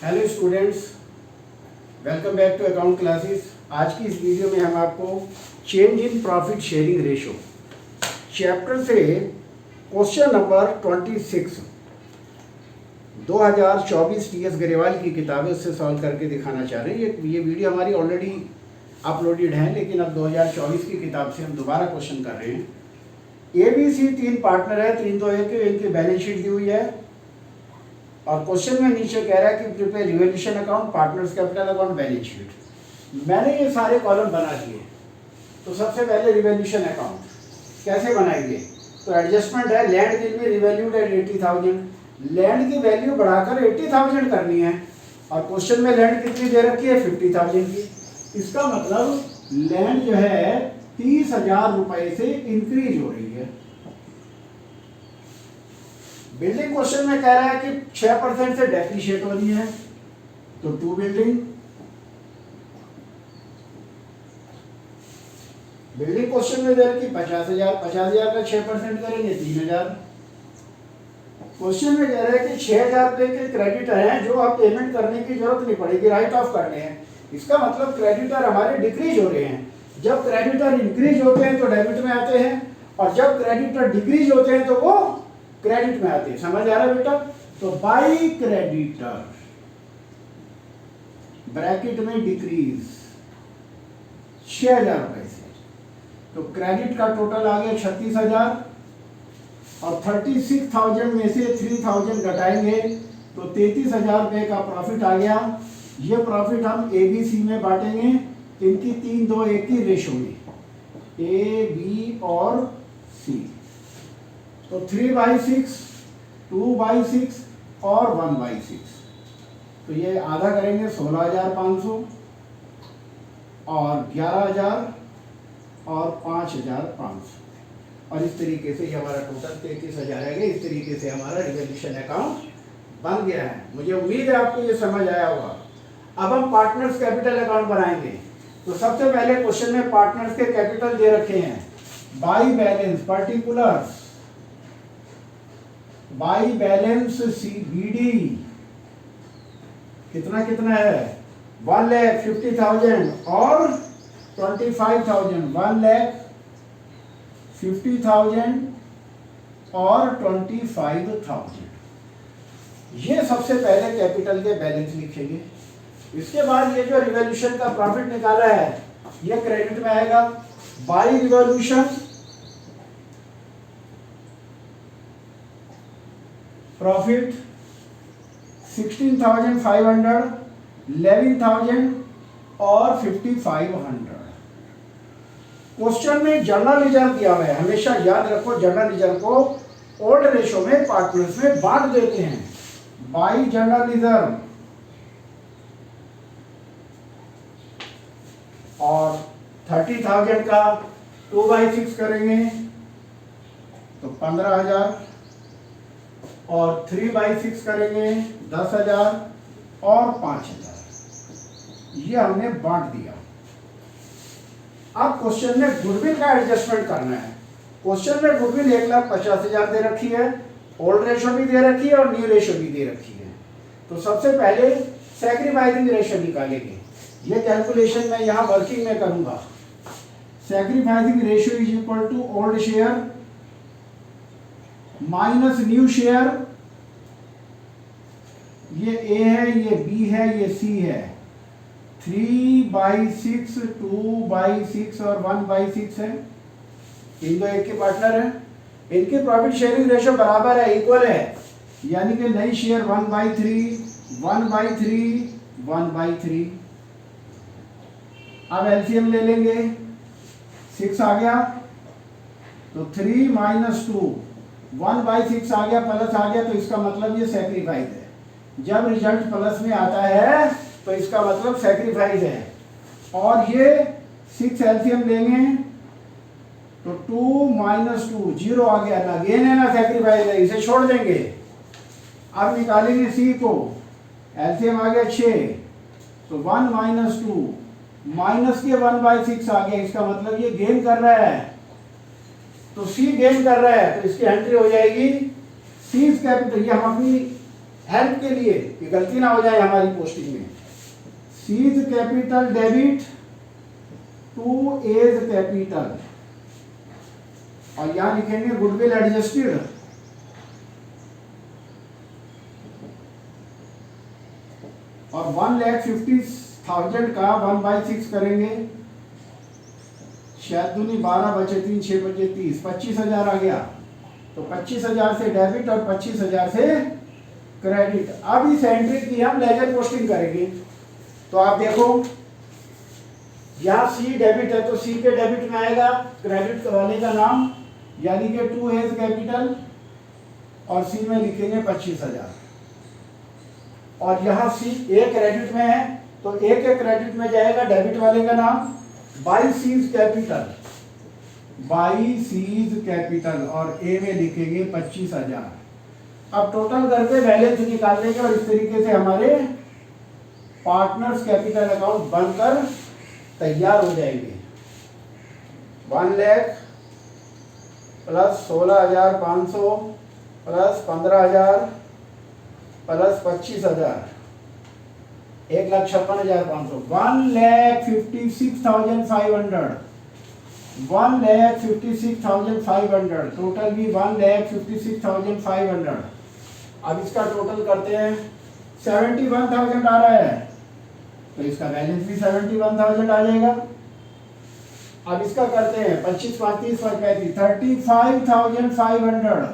Hello students, welcome back to account classes. आज की इस वीडियो में हम आपको change in profit sharing ratio chapter से क्वेश्चन नंबर 26 2024 टी.एस. गरेवाल की किताबें उससे सॉल्व करके दिखाना चाह रहे हैं। ये वीडियो हमारी ऑलरेडी अपलोडेड है, लेकिन अब 2024 की किताब से हम दोबारा क्वेश्चन कर रहे हैं। ABC 3 पार्टनर है, 3 तो एक इनकी बैलेंस शीट दी हुई है और क्वेश्चन में नीचे कह रहा है कि prepare revolution account, partners capital account, balance sheet. मैंने ये सारे कॉलम बना दिए। तो सबसे पहले रिवोल्यूशन अकाउंट कैसे बनाएंगे? तो एडजस्टमेंट है, land will be revalued at 80,000। Land की वैल्यू बढ़ाकर 80,000 करनी है और क्वेश्चन में लैंड कितनी दे रखी है? 50,000 की। इसका मतलब लैंड जो है 30,000 रुपए से इंक्रीज हो रही है। बिल्डिंग क्वेश्चन में कह रहा है कि 6% से डेप्रिशिएट हो रही है, तो 2 बिल्डिंग क्वेश्चन में दे रखी 50,000 का 6% करेंगे 3,000। क्वेश्चन में कह रहा है कि 6,000 रुपए के क्रेडिटर हैं जो आप पेमेंट करने की जरूरत नहीं पड़ेगी, राइट ऑफ करने हैं। इसका मतलब क्रेडिटर हमारे डिक्रीज हो रहे हैं। जब क्रेडिटर इंक्रीज होते हैं तो डेबिट में आते हैं और जब क्रेडिटर डिक्रीज होते हैं तो वो क्रेडिट में आते हैं। समझ आ रहा है बेटा? तो बाई क्रेडिटर ब्रैकेट में डिक्रीज 6,000 रुपए से, तो क्रेडिट का टोटल आ गया 36,000 और 36,000 में से 3,000 घटाएंगे तो 33,000 रुपए का प्रॉफिट आ गया। ये प्रॉफिट हम ABC में बांटेंगे, इनकी 3-2-1 की रेशो में, A, B और C। तो 3/6, 2/6 और 1/6। तो ये आधा करेंगे 16,500 और 11,000 और 5,500 और इस तरीके से ये हमारा टोटल 33,000 है। इस तरीके से हमारा रिवोल्यूशन अकाउंट बन गया है। मुझे उम्मीद है आपको ये समझ आया होगा। अब हम पार्टनर्स कैपिटल अकाउंट बनाएंगे। तो सबसे पहले क्वेश्चन में पार्टनर्स के कैपिटल दे रखे हैं by balance particulars, by balance CBD कितना कितना है? 1,50,000 और 25,000। 1,50,000 और 25,000। ये सबसे पहले कैपिटल के बैलेंस लिखेंगे। इसके बाद ये जो रिवोल्यूशन का प्रॉफिट निकाला है ये क्रेडिट में आएगा। बाई रिवोल्यूशन प्रॉफिट 16,500, 11,000 और 5,500। क्वेश्चन में जर्नल रिजर्व दिया हुआ है। हमेशा याद रखो, जर्नल रिजर्व को ओल्ड रेशो में पार्टनर्स में बांट देते हैं। बाई जर्नल रिजर्व और 30,000 का 2/6 करेंगे तो 15,000 और 3/6 करेंगे 10,000 और 5,000। ये हमने बांट दिया। अब क्वेश्चन में गुडविल का एडजस्टमेंट करना है। क्वेश्चन में गुडविल 1,50,000 दे रखी है, ओल्ड रेशो भी दे रखी है और न्यू रेशो भी दे रखी है। तो सबसे पहले सैक्रिफाइसिंग रेशो निकालेंगे। ये कैलकुलेशन मैं यहाँ वर्किंग में करूंगा। Sacrificing ratio is equal to old share minus new share. ये A है, ये B है, ये C है। 3/6, 2/6 और 1/6 है। इन दो एक के पार्टनर है। इनकी प्रॉफिट शेयरिंग रेशो बराबर है, इक्वल है, यानी कि नई शेयर 1/3, 1/3, 1/3। अब एलसीएम ले लेंगे। 6 आ गया तो 3 - 2 1/6 आ गया, प्लस आ गया, तो इसका मतलब ये सैक्रिफाइस है। जब रिजल्ट प्लस में आता है तो इसका मतलब सैक्रिफाइस है। और ये 6 एलसीएम लेंगे तो 2 - 2 0 आ गया, ना गेन है ना सैक्रिफाइस है, इसे छोड़ देंगे। अब निकालेंगे C को, एलसीएम आ गया 6, तो 1 - 2 माइनस के 1/6 आ गया। इसका मतलब ये गेन कर रहा है, तो C गेन कर रहा है, तो इसकी एंट्री हो जाएगी C कैपिटल। ये हम अपनी हेल्प के लिए कि गलती ना हो जाए हमारी पोस्टिंग में, C's capital debit to A's capital, और यहां लिखेंगे गुडविल एडजस्टेड और 1,50,000 का 1/6 करेंगे, 6 दूनी 12 बचे 3, 6 बचे 30, 25,000 आ गया। तो 25,000 से डेबिट और 25,000 से क्रेडिट। अब इस एंट्री की हम लेजर पोस्टिंग करेंगे। तो आप देखो यहाँ सी डेबिट है तो सी के डेबिट में आएगा क्रेडिट वाले का नाम, यानी कि टू एज कैपिटल, और सी में लिखेंगे 25,000। और यहाँ सी ए क्रेडिट में है तो ए के क्रेडिट में जाएगा डेबिट वाले का नाम by seize capital, by seize capital, और ए में लिखेंगे 25,000। अब टोटल करके बैलेंस निकाल लेंगे और इस तरीके से हमारे पार्टनर्स कैपिटल अकाउंट बनकर तैयार हो जाएंगे। 1 lakh plus 16,500 plus 15,000 plus 25,000, 1,56,500, 1,56,500, 1,56,500, total भी 1,56,500। अब इसका टोटल करते हैं, 71,000 आ रहा है तो इसका बैलेंस भी 71,000 आ जाएगा। अब इसका करते हैं 25, 35, 35, 35,500,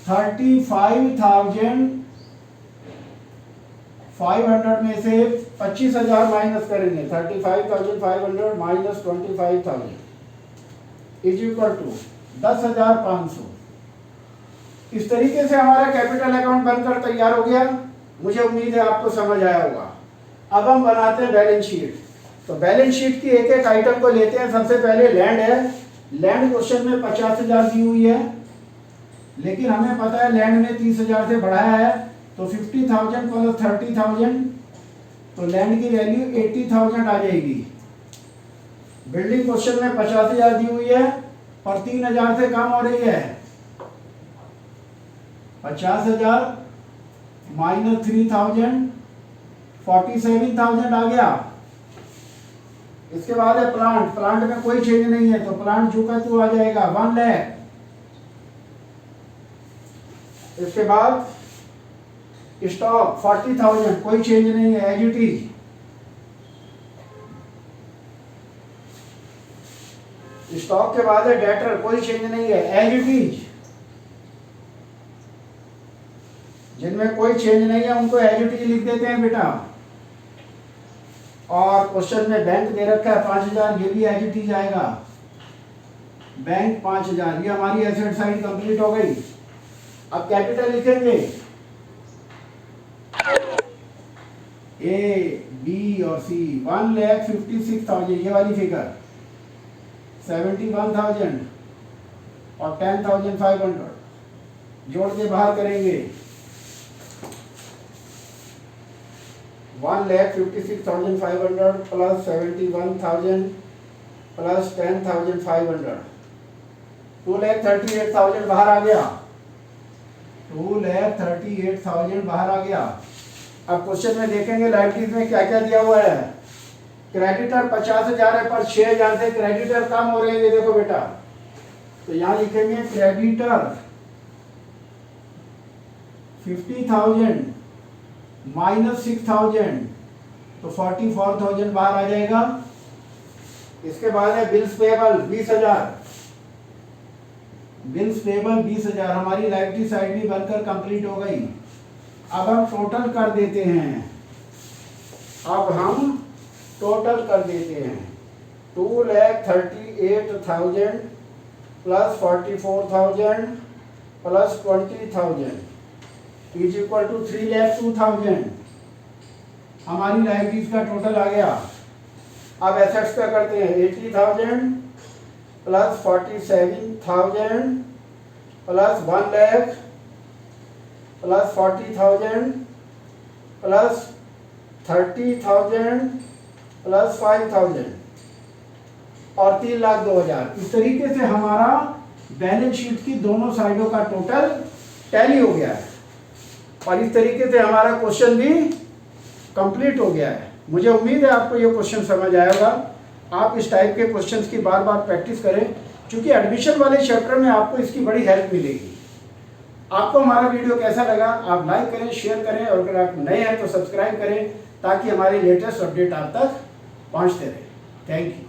35,500 में से 25,000 माइनस करेंगे, 35,500 माइनस 25,000 इज इक्वल टू 10,500। इस तरीके से हमारा कैपिटल अकाउंट बनकर तैयार हो गया। मुझे उम्मीद है आपको समझ आया होगा। अब हम बनाते हैं बैलेंस शीट। तो बैलेंस शीट की एक एक आइटम को लेते हैं। सबसे पहले लैंड है। लैंड क्वेश्चन में 50,000 दी हुई है, लेकिन हमें पता है लैंड ने 30,000 से बढ़ाया है, तो 50,000 प्लस 30,000, तो लैंड की वैल्यू 80,000 आ जाएगी। बिल्डिंग क्वेश्चन में 50,000 दी हुई है और 3,000 से कम हो रही है। 50,000 माइनस 3,000, 47,000 आ गया। इसके बाद है प्लांट। प्लांट में कोई चेंज नहीं है तो प्लांट चूका तो आ जाएगा 1 लाख। इसके बाद स्टॉक 40,000, कोई चेंज नहीं है, एज इट इज। स्टॉक के बाद है डेटर, कोई चेंज नहीं है, एज इट इज। जिनमें कोई चेंज नहीं है उनको एज इट इज लिख देते हैं बेटा। और क्वेश्चन में बैंक दे रखा है 5,000, ये भी एज इट इज आएगा। बैंक 5,000, ये हमारी एसेट साइड कंप्लीट हो गई। अब कैपिटल लिखेंगे, ए, बी और सी। 1,56,000 ये वाली फिगर, 71,000 और 10,500 जोड़ के बाहर करेंगे। 1,56,500 प्लस 71,000 प्लस 10,500, 2,38,000 बाहर आ गया। 2,38,000 बाहर आ गया। अब क्वेश्चन में देखेंगे लाइबिलिटीज में क्या क्या दिया हुआ है। क्रेडिटर 50,000 है पर 6,000 से क्रेडिटर कम हो रहे हैं, ये देखो बेटा। तो यहाँ लिखेंगे क्रेडिटर 50,000 माइनस 6,000, तो 44,000 बाहर आ जाएगा। इसके बाद है बिल्स पेबल 20,000, बिल्स पेबल 20,000, हमारी लाइबिलिटी साइड भी बनकर कंप्लीट हो गई। अब हम टोटल कर देते हैं। अब हम टोटल कर देते हैं 2,38,000 plus 44,000 plus 20,000 is equal to 3,02,000। हमारी लाइबिलिटीज का टोटल आ गया। अब एसेट्स का करते हैं 80,000 plus 47,000 plus 1 lakh plus 40,000 plus 30,000 plus 5,000 और 3,02,000। इस तरीके से हमारा बैलेंस शीट की दोनों साइडों का टोटल टैली हो गया है। और इस तरीके से हमारा क्वेश्चन भी कंप्लीट हो गया है। मुझे उम्मीद है आपको ये क्वेश्चन समझ आएगा। आप इस टाइप के क्वेश्चंस की बार बार प्रैक्टिस करें, क्योंकि एडमिशन वाले चैप्टर में आपको इसकी बड़ी हेल्प मिलेगी। आपको हमारा वीडियो कैसा लगा आप लाइक करें, शेयर करें, और अगर आप नए हैं तो सब्सक्राइब करें, ताकि हमारे लेटेस्ट अपडेट आप तक पहुंचते रहे। Thank you.